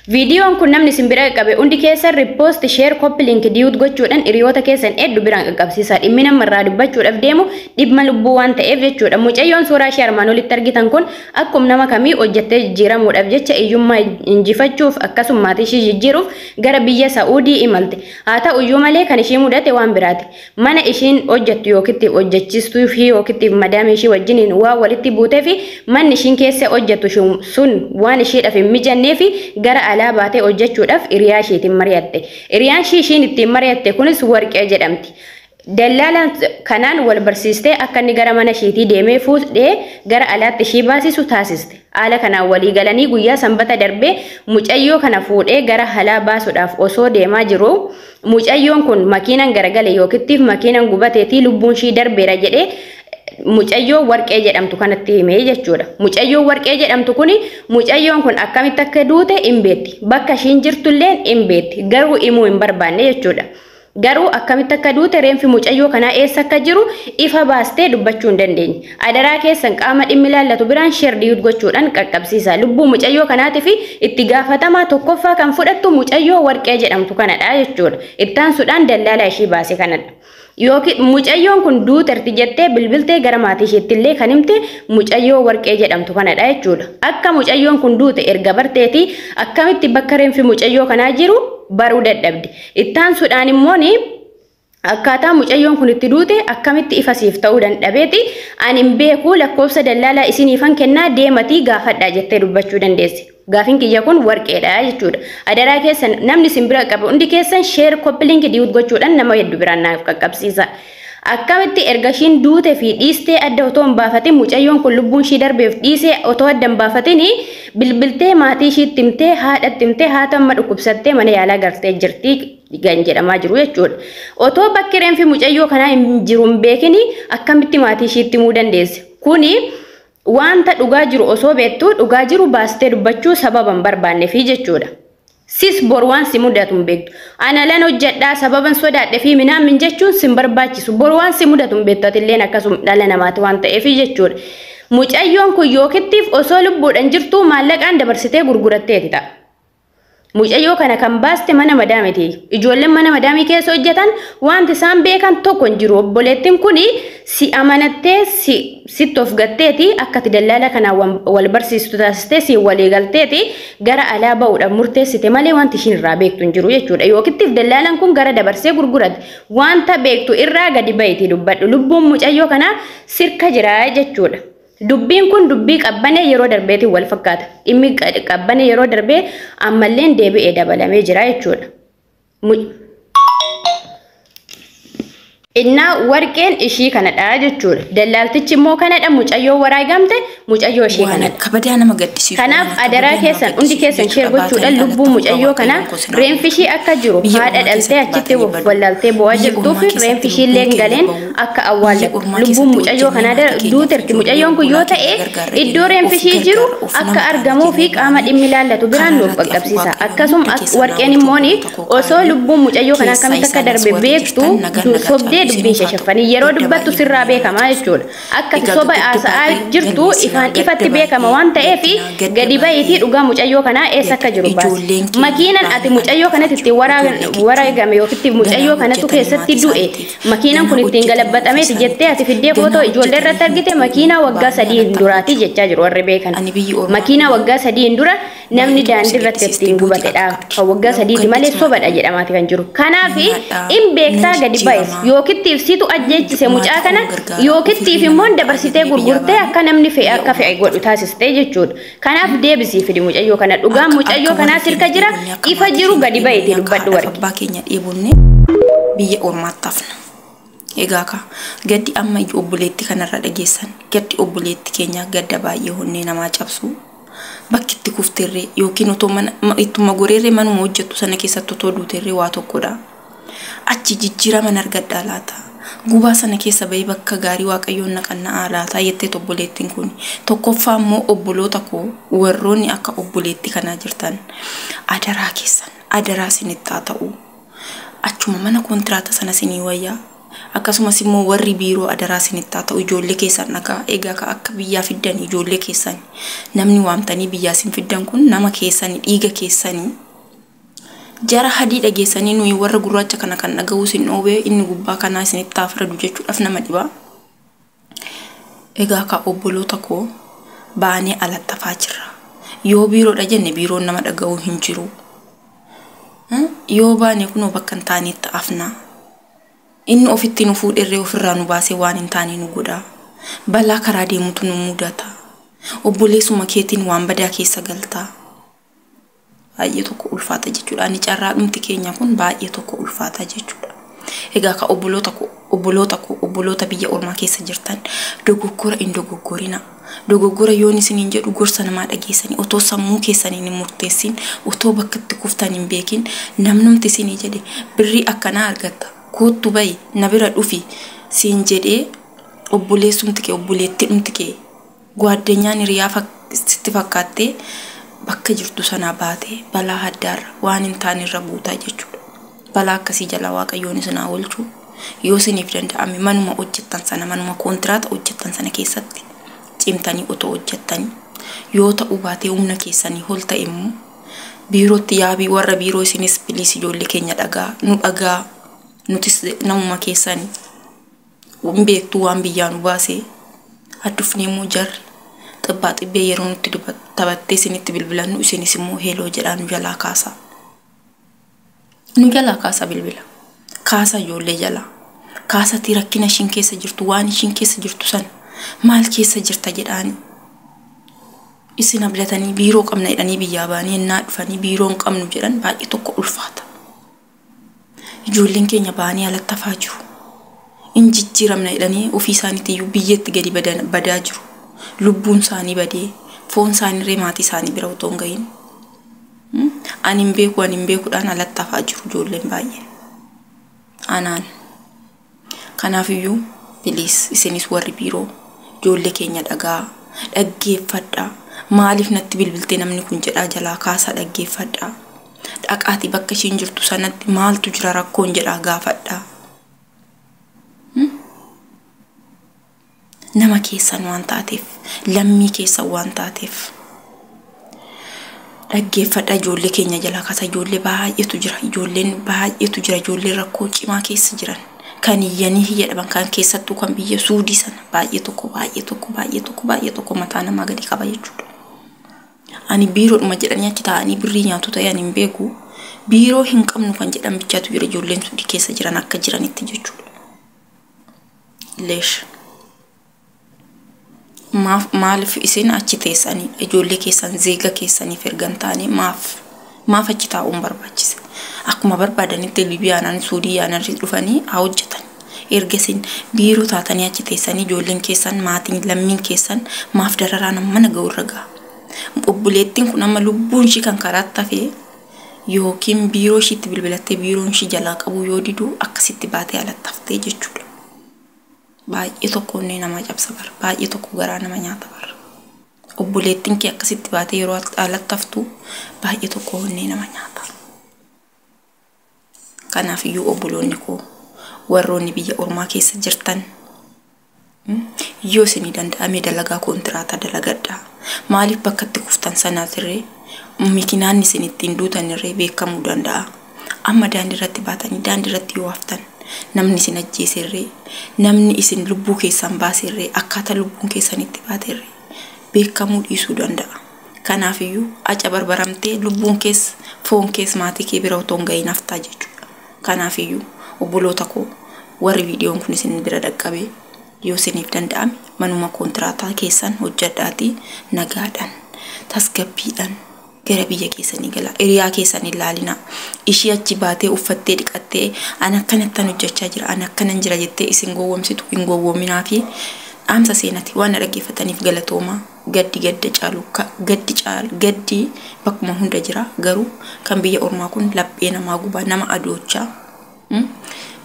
Videoon kun namni simbira qabe undi keessa repost share copy link diut gochuudhaan hiriyoota keessan eddu biraan qaqqabsiisa dhimmi namarraa dubbachuudhaaf deemu dhibma lubbuu waan ta'eef jechuudha. Mucayyoon suuraa share armaan olitti argitan kun akkuma nama kamii hojjettee jijjiiramuudhaaf jecha iyyummaa injifachuuf akkasuma maatii ishii jijjiiruuf gara biyya Saa'udii imalte. Haa ta'u iyyuu malee kan ishii mudate waan biraati. Mana ishiin hojjettu yookitti hojjechiistuu fi yookitti madaamii ishii wajjiniin waa walitti buutee fi manni ishiin keessa hojjettu sun waan ishiidhaaf hin mijannee fi gara alaa baatee hojjechuudhaaf hiriyaa ishiitiin mari'atte. Hiriyaan ishiin ittiin mari'atte kunis Warqee jedhamti. Dallaalaan kanaan wal barsiistee akka inni gara mana ishiitii deemee fuudhee gara alaatti ishii baasisu taasiste. Haala kanaan walii galanii guyyaa sanbata darbee mucayyoo kana fuudhee gara alaa baasuudhaaf osoo deemaa jiru mucayyoon kun makiinaan garagale yookitti makiinaan gubateetii lubbuun ishii darbeera jedhee mucayyoo Warqee jedhamtu kanatti himee jechuudha. Mucayyoo Warqee jedhamtu kuni mucayyoon kun akkamitti akka duute hin beekti. Bakka ishiin jirtullee hin beekti. Garuu himuu hin barbaanne jechuudha. Garuu akkamitti akka duute reenfi mucayyoo kanaa eessa akka jiru ifa baastee dubbachuu hin dandeenye. Adaraa keessan qaama dhimmi ilaallatu biraan share diut gochuudhaan qaqqabsiisa. Lubbuu mucayyoo kanaatii fi itti gaafatamaa tokkoffaa kan fudhattu mucayyoo Warqee jedhamtu kanadha jechuudha. Ittaansuudhaan dallaalaa ishii baase kanadha. Yookiin mucayyoon kun duuterti jettee bilbiltee gara maatii isheetti illee kan himte mucayyoo Warqee jedhamtu kanadha jechuudha. Akka mucayyoon kun duute erga barteeti akkamitti bakka reenfi mucayyoo kanaa jiru baruu dadhabde. Ittaansuudhaan immoo akkaataa mucayyoon kun itti duute akkamitti ifa siif ta'uu dandhabeeti ani hin beeku lakkoofsa dallaalaa isiniifan kennaa deematii gaafadhaa jettee dubbachuu dandeesse. Gaafin kiyya kun Warqeedha jechuudha. Adaraa keessan namni simbira qabu hundi keessan share copy link diut gochuudhaan nama hedduu biraan naaf qaqqabsiisa. Akkamitti erga ishiin duute fi dhiistee adda otoo hin baafatin mucayyoon kun lubbuun ishii darbeef dhiisee otoo adda hin baafatin bilbiltee maatii ishiitti himtee haadhatti himtee haata amma dhukkubsattee mana yaalaa gartee jirti gan jedhamaa jiru jechuudha. Otoo bakki reenfi mucayyoo kanaa hin jiru hin beekin akkamitti maatii ishiitti himuu dandeesse. Kuni wanta dhugaa jiru osoo beektu dhugaa jiru baastee dubbachuu sababa hin barbaanneefi jechuudha. Sis bor waan si mudatu hin beektu. Ana lan hojjedhaa sababan sodaadhe fi minaan min jechuun sin barbaachisu. Bor waan si mudatu hin beektu atilleen akkasuma dhala namaati waan ta'eefi jechuudha. Mucayyoon kun yookittiif osoo lubbuudhaan jirtu maallaqaan dabarsitee gurguratteeti ta'a. Mucayyoo kana kan baaste mana madaamiti. Ijoolleen mana madaamii keessa hojjetan wanti isaan beekan tokko hin jiru. Obboleettiin kuni si amanattee sitti of gatteeti akkati dallaala kanaan wal barsiistu taasistee si walii galteeti gara alaa ba'uudhaaf murteessite malee wanti ishiin irraa beektu hin jiru jechuudha. Yookittiif dallaalaan kun gara dabarsee gurgurate wanta beektu irraa gadi ba'itii dubbadhu. Lubbuun mucayyoo kanaa sirka jira jechuudha. Dubbiin kun dubbii qabbanee yeroo darbeetiin wal fakkaata. Dhimmi qabbanee yeroo darbee ammalleen deebi'ee dabalamee jira jechuudha. Innaa Warqeen ishii kanadha jechuudha. Dallaaltichi immoo kanadha mucayyoo waraagamte mucayyoo ishii kanadha. Kabadaa nama gaddisiisu. Kanaaf adaraa keessan hundi keessan share gochuudhaan lubbuu mucayyoo kana reenfi ishii akka jiru haadha dhaltee achitti wallaaltee bo'aa jirtuuf reenfi ishii illee galeen akka awwaalatu lubbuun mucayyoo kana duuterti mucayyoon kun yoo ta'e iddoo reenfi ishii jiru akka argamuu fi qaama dhimmi ilaallatu biraan nuuf qaqqabsiisa. Akkasuma Warqeen immoo osoo lubbuun mucayyoo kana akkamitti akka darbe beektu sobdee dubbii shashafanii yeroo dubbattu sirraa beekama jechuudha. Akka soba haasa'aa jirtu ifatti beekama waan ta'eef gadi ba'iitii dhugaa mucayyoo kanaa eessa akka jiru baasi. Makiinaan ati mucayyoo kanatti ittiin waraagame yookiin mucayyoo kanatu keessatti du'e makiinaan kun ittiin galabatameeti jettee ati fiddee footoo ijoollee irratti argite makiinaa waggaa 3 duraati jechaa jiru warri beekan. Makiinaa waggaa 3 dura namni daandii irratti ittiin gubatedha. Kan waggaa 3 malee sobadha jedhamaati kan jiru. Kanaaf in beektaa gadi ba'es yookittiif situ ajjeechise mucaa kana yookittiif immoo dabarsitee gurgurtee akka namni fe'e akka fe'e godhu taasistee jechuudha. Kanaaf deebisii fidi mucayyoo kana dhugaan mucayyoo kanaa sirka jira ifa jiru gadi ba'iitii dubbadhu Warqee. Abbaa keenya dheebonne biyya ormaatti hafna. Egaa ka gaddi amma obboleetti kanarra dhageessan gaddi obboleetti keenya gadda baay'ee honnee namaa cabsu. Bakki itti kufteerree yookiin otoo ittuma goreerree manuma hojjettu sana keessatti otoo duuteerree waa tokkodha. Achi jijjiiraman argadhaa laata. Gubaa sana keessa bahee bakka gaarii Waaqayyoon naqannaa laata jettee obboleettiin kun. Tokkoffaa immoo obboloota koo warroonni akka obboleetti kanaa jirtan adaraa keessan adaraa isinitti haa ta'u. Achuma mana kontiraata sana isinii wayyaa akkasumas immoo warri biiroo adaraa isinitti haa ta'u ijoollee keessan nagaa egaa ka akka biyyaa fiddan ijoollee keessan namni waamtanii biyyaa isin fiddan kun nama keessanii dhiiga keessanii jara hadii dhageessanii nuyi warra gurraacha kana kan dhaga'uu isin dhoobee inni gubbaa kanaa isinitti taafradu jechuudhaaf nama dhibaa. Egaa ka obboloota koo baanee alattafaa jirra. Yoo biiroodha jenne biiroon nama dhaga'uu hin jiru. Yoo baanee kunoo bakka hin taanetti afnaa. Inni ofitti nu fuudherree ofirraa nu baasee waan hin taane nu godha. Balaa karaa deemutu nu mudata. Obboleessuma keetiin waan badaa keessa galtaa. Baay'ee tokko ulfaata jechuudha. Ani carraadhumti keenya kun baay'ee tokko ulfaata jechuudha. Egaa ka obboloota biyya ormaa keessa jirtan dogoggora hin dogoggorina. Dogoggora yoon isiniin jedhu gorsa namaa dhageessanii otoo sammuu keessanii hin murteessin otoo bakka itti kuftan hin beekin namnumti isinii jedhe birrii akkanaa argatta koottu bayi na bira dhufi siin jedhee obboleessumti kee obboleettiidhumti kee gwaaddenyaan hiriyaa sitti fakkaattee bakka jirtu sana baatee balaa haddaarra waan hin taane irra buutaa jechuudha. Balaa akkasii jala Waaqayyoon isin haa oolchu yoo isiniif danda'ame manuma hojjettan sana manuma kontiraata hojjettan sana keessatti cimtanii otoo hojjettanii yoo ta'uu baatee humna keessanii ol ta'e immoo biirootti yaabii warra biiroo isinis biliis ijoollee keenya dhagaa nutis namuma keessanii hin beektu waan biyyaa nu baasee addufnee immoo jarri xibbaa xibbee yeroo nutti taphattee isinitti bilbilannu isinis immoo heeloo jedhaa nu jalaa kaasaa. Nu jalaa kaasa bilbila. Kaasa ijoollee jalaa. Kaasatti rakkina ishiin keessa jirtu waan ishiin keessa jirtu sana maal keessa jirta jedhaani. Isin abdatanii biiroo qabna jedhanii biyyaa baanii ennaa dhufanii biiroo hin qabnu jedhan baay'ee tokko ulfaata. Ijoolleen keenya baanii alattafaa jiru. In jijjiiramna jedhanii ofii isaaniitiyyuu biyyatti gadi badaa jiru. Lubbuun isaanii badee foon isaanii maatii isaanii bira otoo hin gahin. Ani hin beekuudhaan alattafaa jiru ijoolleen baay'een. Anaan. Kanaafiyyuu biliis isinis warri biiroo ijoollee keenya dhaggeeffadhaa. Maaliif natti bilbiltee namni kun jedhaa jalaa kaasaa dhaggeeffadhaa. Dhaqaatii bakka ishiin jirtu sanatti maaltu jira rakkoon jedhaa gaafadhaa. Nama keessan waan taateef lammii keessan waan taateef. Dhaggeeffadhaa ijoollee keenya jalaa kaasaa ijoollee baay'eetu jira ijoollee rakkoo cimaa keessa jiran kan iyyanii hiyya dhaban kan keessattuu kan biyya Suudii sana baay'ee tokko mataa namaa gadi qaba jechuudha. Ani biiroodhuma jedhanii achi taa'anii birrii nyaatu ta'an hin beeku biiroo hin qabnu kan jedhan bichaatu jira ijoolleen Suudii keessa jiran akka jiranitti jechuudha. Leesh. Maaliif isin achi teessanii ijoollee keessan zeega keessaniif ergan taane maaf achi taa'uun barbaachise. Akkuma barbaadanitti Libiyaanaan Suudiyaanaan dhufanii haa hojjetan. Erga isin biiroo taatanii achi teessanii ijoolleen keessan maatiin lammiin keessan maaf dararaan mana ga'u irra ga'a. Obboleettiin kun amma lubbuun ishii kan karaatti hafee yookiin biiroo ishiitti bilbilattee biiroon ishii jalaa qabu yoo didu akkasitti baatee alattaftee jechuudha. Baay'ee tokko onnee nama cabsa bara. Baay'ee tokko garaa nama nyaata bara. Obboleettiin kee akkasitti baatee yeroo alattaftu baay'ee tokko onnee nama nyaata. Kanaafiyyuu obboloonni koo warroonni biyya ormaa keessa jirtan yoo isinii danda'ame dalagaa kontiraata dalagadhaa. Maaliif bakka itti kuftan sanaatirree makiinaan isin ittiin duutanirree beekamuu danda'a. Amma daandii irratti baatanii daandii irratti yoo haftan namni isin ajjeeserree namni isin lubbuu keessan baaserree akkaataa lubbuun keessanitti baaterree beekamuu dhiisuu danda'a. Kanaafiyyuu aca barbaramtee lubbuun keessa foon keessa maatii kee bira otoo hin gahin haftaa jechuudha. Kanaafiyyuu obboloota koo warri viidiyoon kun isin bira dhaqqabee yoo isiniif danda'ame manuma kontiraataa keessan hojjedhaatii nagaadhaan tasgabbiidhaan gara biyya keessanii gala. Hiriyaa keessan ilaalina. Ishii achi baatee uffattee dhiqattee an akkanattan hojjechaa jira an akkanan jira jettee isin gowwomsitu hin gowwominaa fi dhaamsa seenati waan dhaggeeffataniif galatoomaa. Gaddi bakkuma hunda jira garuu kan biyya ormaa kun laphee namaa gubaa nama adoochaa.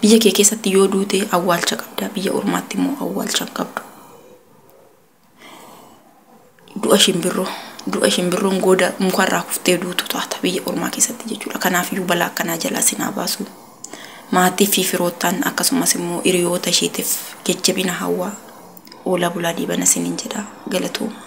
Biyya kee keessatti yoo duute awwaalcha qabda biyya ormaatti immoo awwaalcha hin qabdu. Du'a shimbirroon gooda mukarraa kuftee duutu taata biyya ormaa keessatti jechuudha. Kanaafiyyuu balaa akkanaa jalaa sinaa baasu maatii fi firoottan akkasumas immoo hiriyoota isheetiif jajjabina hawaa oola bulaa diibana sinin jedha galatooma.